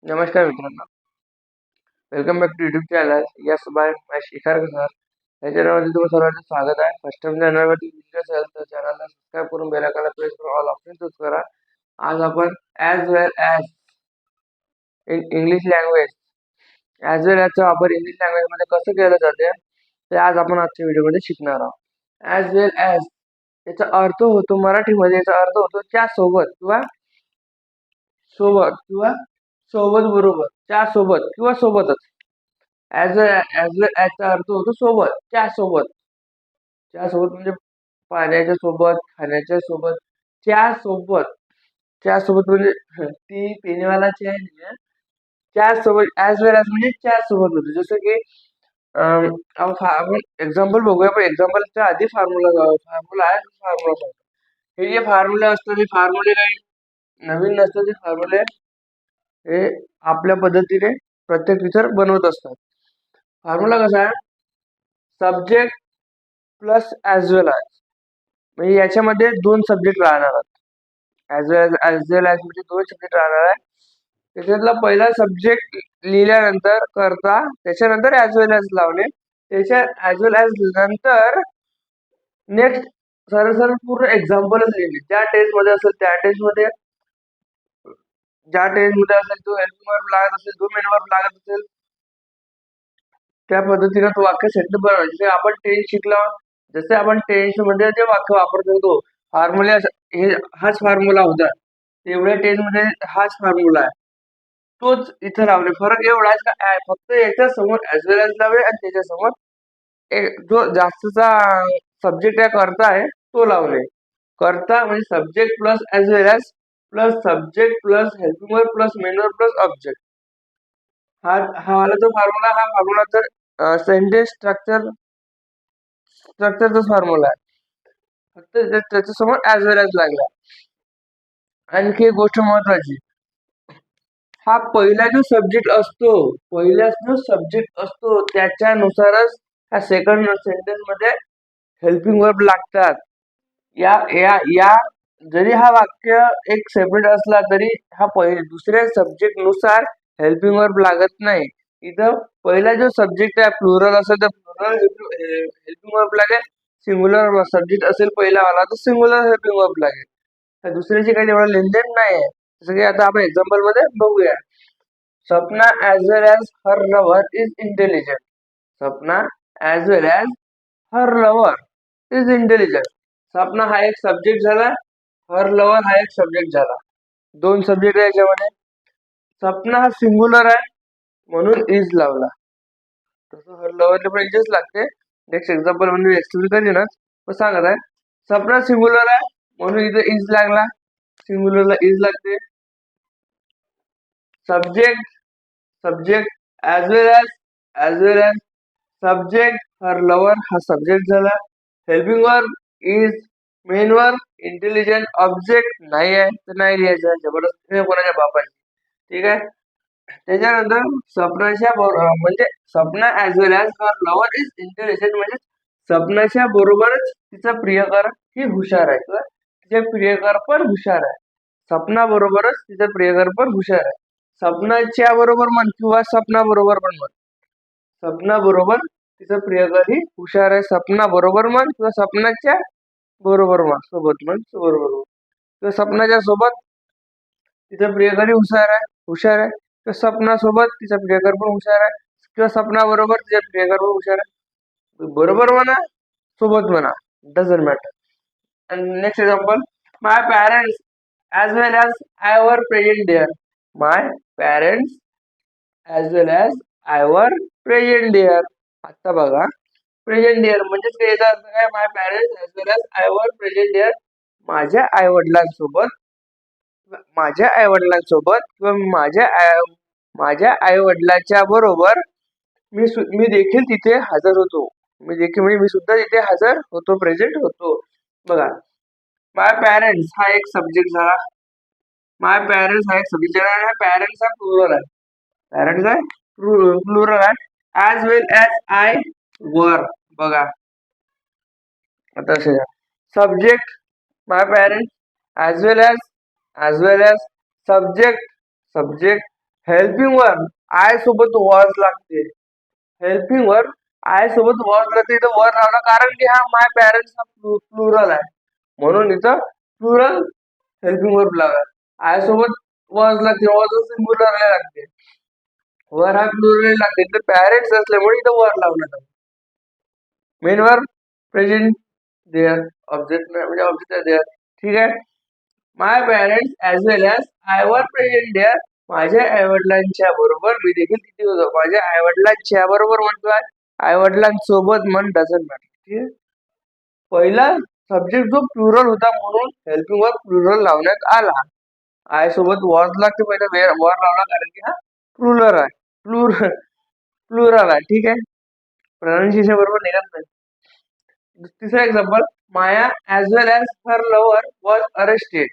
नमस्कार मित्रांनो, welcome back to YouTube channel. Yes by my Shikhar sir. या चॅनलमध्ये तुम्हाला सर्वांचं स्वागत आहे. फर्स्ट टाइम चॅनलवरती विजिट असेल तर चॅनलला सबस्क्राईब करून बेल आयकॉनला प्रेस करून ऑल ऑप्शन चूज करा. आज आपण as well as in English language as well ॲजचा वापर इंग्लिश लँग्वेजमध्ये कसं केलं जाते ते आज आपण आजच्या व्हिडिओमध्ये शिकणार आहोत. ॲज वेल ॲज याचा अर्थ होतो मराठीमध्ये, याचा अर्थ होतो त्यासोबत किंवा सोबत किंवा सोबत बरोबर, त्यासोबत किंवा सोबतच. ॲजचा अर्थ होतो सोबत, त्यासोबत. त्यासोबत म्हणजे पाण्याच्या सोबत, खाण्याच्या सोबत, त्यासोबत. त्यासोबत म्हणजे ती पिण्यावालाची आहे ना, त्यासोबत ॲज वेल ॲज म्हणजे त्यासोबत होते. जसं की आपण एक्झाम्पल बघूया, पण एक्झाम्पलच्या आधी फॉर्म्युला आहे, फॉर्म्युला सांगतो. हे जे फॉर्म्युले असतात ते फॉर्म्युले काही नवीन नसतात. ते फॉर्म्युले हे आपल्या पद्धतीने प्रत्येक टीचर बनवत असतात. फॉर्म्युला कसा आहे? Subject plus as well as, म्हणजे याच्यामध्ये दोन सब्जेक्ट राहणार आहेत. ॲज वेल ॲज म्हणजे दोन सब्जेक्ट राहणार आहे. त्याच्यातला पहिला सब्जेक्ट लिहिल्यानंतर करता, त्याच्यानंतर ॲज वेल ॲज लावणे, त्याच्या ॲज वेल ॲज नंतर नेक्स्ट सरळ पूर्ण एक्झाम्पलच लिहिणे. ज्या टेस्टमध्ये असेल त्या टेस्टमध्ये, ज्या टेस्टमध्ये असेल तो हेल्पिंग वर्ब लागत असेल, जो मेन वर्ब लागत असेल, त्या पद्धतीने तो वाक्य सेट बनवायचे. जसे आपण टेन्स शिकलो, जसे आपण टेन्स मध्ये जे वाक्य वापरतो तो फॉर्म्युला, हे हाच फॉर्म्युला होता. एवढ्या टेन्स मध्ये हाच फॉर्म्युला आहे, तोच इथं लावले. फरक एवढाच का फक्त याच्या समोर ॲज वेल ॲज लावे आणि त्याच्यासमोर जो जास्तचा सब्जेक्ट या करता आहे तो लावणे. करता म्हणजे subject plus as well as plus subject plus helping verb plus main verb plus object. हा वाला जो फॉर्म्युला तर सेंटेन्स स्ट्रक्चरचाच फॉर्म्युला आहे. फक्त त्याच्यासमोर ॲज वेल ॲज लागला. आणखी एक गोष्ट महत्वाची, हा पहिला जो सब्जेक्ट असतो, त्याच्यानुसारच ह्या सेकंड सेंटेन्स मध्ये हेल्पिंग वर्ब लागतात. या या या जरी हा वाक्य एक सेपरेट असला तरी हा दुसऱ्या सब्जेक्ट नुसार हेल्पिंग वर्ब लागत नाही. इथं पहिला जो सब्जेक्ट आहे प्लुरल असेल तर प्लुरल हेल्पिंग वर्ब लागेल. सिंग्युलर सब्जेक्ट असेल पहिला वाला तर सिंग्युलर हेल्पिंग वर्ब लागेल. दुसऱ्याची काही एवढा लेनदेन नाही आहे. जसं की आता आपण एक्झाम्पल मध्ये बघूया. Sapna as well as her lover is intelligent. Sapna as well as her lover is intelligent. Sapna हा एक सब्जेक्ट झाला, हर लव्हर हा एक सब्जेक्ट झाला. दोन सब्जेक्ट आहे याच्यामध्ये. सपना हा सिंग्युलर आहे म्हणून इज लावला. तसं हर लव्हरला पण इजच लागते. नेक्स्ट एक्झाम्पल म्हणजे एक्सप्लेन करीनच, पण सांगत आहे. सपना सिंग्युलर आहे म्हणून इथं इज लागला. सिंग्युलरला इज लागते. Subject subject as well as subject her lover हा सब्जेक्ट झाला. Helping verb is, main verb intelligent, object नाही आहे तर नाही लिहायचं, जबरदस्ती कोणाच्या बापाची. ठीक आहे. त्याच्यानंतर सपनाच्या म्हणजे Sapna as well as her lover is intelligent म्हणजे सपनाच्या बरोबरच तिचा प्रियकर ही हुशार आहे किंवा तिचे प्रियकर पण हुशार आहे. सपना बरोबरच तिचा प्रियकर पण हुशार आहे. सपनाच्या बरोबर म्हण किंवा सपना बरोबर पण म्हण. सपना बरोबर तिचा प्रियकर ही हुशार आहे. सपना बरोबर म्हण किंवा सपनाच्या बरोबर म्हण, सोबत म्हण, बरोबर किंवा सपनाच्या सोबत तिचा प्रियकर ही हुशार आहे किंवा सपना सोबत तिचा प्रियकर पण हुशार आहे किंवा सपना बरोबर तिचा प्रियकर पण हुशार आहे. बरोबर म्हणा, सोबत म्हणा, doesn't matter. And next example, my parents as well as I were present there. My parents as well as I were present there. आता बघा, प्रेझेंट डेअर म्हणजेच काय, याचा अर्थ काय? My parents as well as I were present there. माझ्या आई वडिलांसोबत किंवा माझ्या आई वडिलांच्या बरोबर मी देखील तिथे हजर होतो. म्हणजे मी सुद्धा तिथे हजर होतो, प्रेझेंट होतो. बघा, माय पॅरेंट्स हा एक सब्जेक्ट झाला. माय पॅरेंट्स हा एक सब्जेक्ट झाला. पॅरेंट्स हा प्लुरल आहे. पॅरेंट्स आहे प्लुरल आहे. ॲज वेल ॲज आय वर. बघा आता subject my parents as well as subject helping verb I सोबत वॉज लागते. हेल्पिंग वर्ब आय सोबत वॉज लागते, इथं वर लावला कारण की हा माय पॅरेंट्स हा प्लुरल आहे, म्हणून इथं प्लुरल हेल्पिंग वर्ब लावला. आय सोबत वॉज लागते, वॉज सिंगुलर लागते, वर हा प्लुरल लागते, तर पॅरेंट्स असल्यामुळे इथं वर लावण्यात आलं. Main verb present there, object म्हणजे ऑब्जेक्ट देअर. ठीक आहे. My parents as well as I were present there, माझ्या आईवडिलांच्या बरोबर मी देखील तिथे होतो. माझ्या आईवडिलांच्या बरोबर म्हणतोय, आईवडिलांसोबत मन डझंट मॅटर. ठीक आहे. पहिला सब्जेक्ट जो प्लुरल होता म्हणून हेल्पिंग वर्ब प्लुरल लावण्यात आला. आय सोबत वॉज लागते, पहिला वर लावला कारण की हा प्लुरल आहे, प्लुरल आहे. ठीक आहे. प्रोनाउन्सिएशन बरोबर निघत नाही. तिसरा example, Maya as well as her lover was arrested.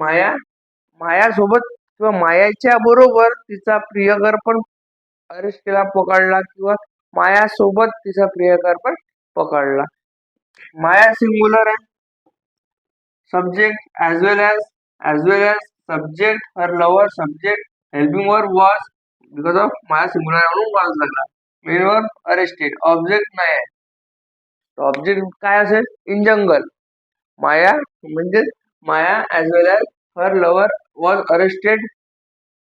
Maya सोबत किंवा मायाच्या बरोबर तिचा प्रियकर पण अरेस्ट केला, पकडला, किंवा माया सोबत तिचा प्रियकर पण पकडला. माया सिंगुलर आहे, subject as well as subject her lover subject, helping verb was, because of Maya singular आहे म्हणून वॉज लागला. मेन वर्ब अरेस्टेड, ऑब्जेक्ट नाही आहे, ऑब्जेक्ट काय असेल, इन जंगल. माया म्हणजे Maya as well as her lover was arrested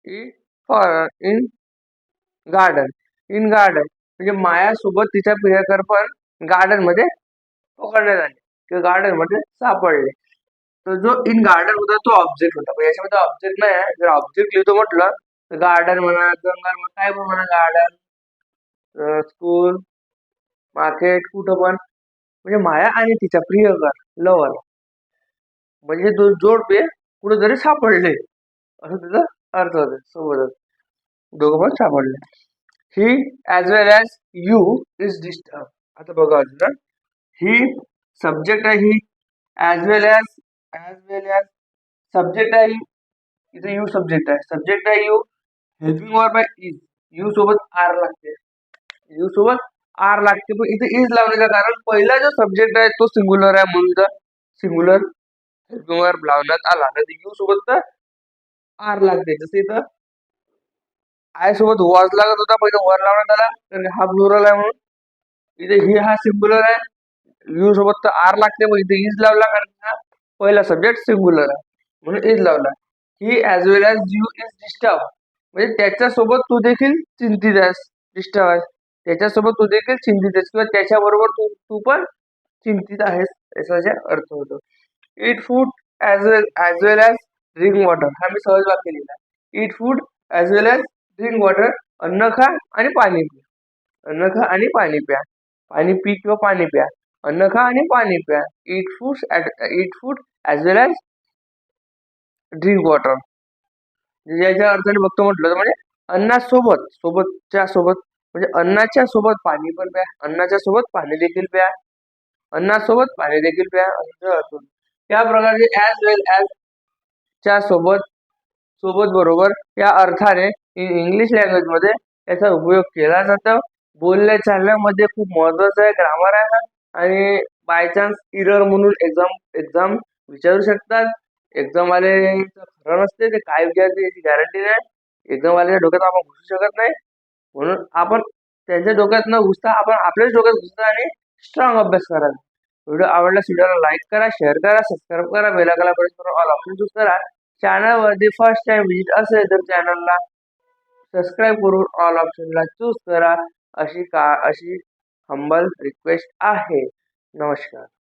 in garden. In garden म्हणजे मायासोबत तिच्या प्रियकर पण गार्डन मध्ये पकडण्यात आले किंवा गार्डन मध्ये सापडले. तर जो इन गार्डन होता तो ऑब्जेक्ट होता, पण याच्यामध्ये ऑब्जेक्ट नाही आहे. जर ऑब्जेक्ट लिहितो म्हटलं तर गार्डन म्हणा, जंगल म्हणा, काय पण म्हणा, गार्डन, स्कूल, मार्केट, कुठं पण, म्हणजे माया आणि तिचा प्रियकर लवर म्हणजे तो जोडपे कुठेतरी सापडले असं त्याचा अर्थ होतो. सोबतच दोघं पण सापडले. He as well as you is disturb. आता बघा अजून, ही सब्जेक्ट आहे, he as well as subject आहे, इथे यू सब्जेक्ट आहे, सब्जेक्ट आहे यू, हेल्पिंग वर्ब आहे इज, यू सोबत आर लागते, यू सोबत आर लागते, पण इथे इज लावण्याचं कारण पहिला जो सब्जेक्ट आहे तो सिंगुलर आहे म्हणून इथं सिंगुलर हेल्पिंग वर्ब लावण्यात आला. नाही यू सोबत तर आर लागते. जसं इथं आय सोबत वॉज लागत होता, पहिला वर लावण्यात आला तर हा प्लुरल आहे म्हणून. इथे ही हा सिंगुलर आहे, यू सोबत तर आर लागते, मग इथे इज लावला कारण हा पहिला सब्जेक्ट सिंगुलर आहे म्हणून इज लावला. He as well as you is disturb म्हणजे त्याच्यासोबत तू देखील चिंतित आहेस, डिस्टर्ब आहेस, त्याच्यासोबत तू देखील चिंतित आहेस किंवा त्याच्याबरोबर तू तू पण चिंतित आहेस याचा अर्थ होतो. It food as well as drink water, हा मी सहज वाक्य लिहिला. It food as well as drink water, अन्न खा आणि पाणी प्या, अन्न खा आणि पाणी प्या, पाणी पी किंवा पाणी प्या, अन्न खा आणि पाणी प्या. It food as well as drink water, याच्या अर्थाने बघतो म्हटलं तर म्हणजे अन्नासोबत, सोबतच्या सोबत म्हणजे अन्नाच्या सोबत पाणी पण प्या, अन्नाच्या सोबत पाणी देखील प्या, अन्नासोबत पाणी देखील प्या असं अर्थ. त्या प्रकारचे ॲज वेल ॲज च्या सोबत, सोबत बरोबर या अर्थाने इंग्लिश लँग्वेज मध्ये याचा उपयोग केला जातो. बोलल्या चालण्यामध्ये खूप महत्वाचं आहे ग्रामर आहे ना, आणि बाय चान्स इरर म्हणून एक्झाम विचारू शकतात. एक्झाम वाले खरं नसते, ते काय विचारते याची गॅरंटी नाही. एक्झाम वाल्याच्या डोक्यात आपण घुसू शकत नाही, म्हणून आपण त्यांच्या डोक्यात न घुसता आपण आपल्याच डोक्यात घुसता आणि स्ट्रॉंग अभ्यास करायचा. व्हिडिओ आवडल्यास व्हिडिओला लाईक करा, शेअर करा, सबस्क्राईब करा, बेल आयकॉनला प्रेस करून ऑल ऑप्शन चूज करा. चॅनलवरती फर्स्ट टाइम विजिट असेल तर चॅनलला सबस्क्राईब करून ऑल ऑप्शनला चूज करा, अशी हंबल रिक्वेस्ट आहे. नमस्कार.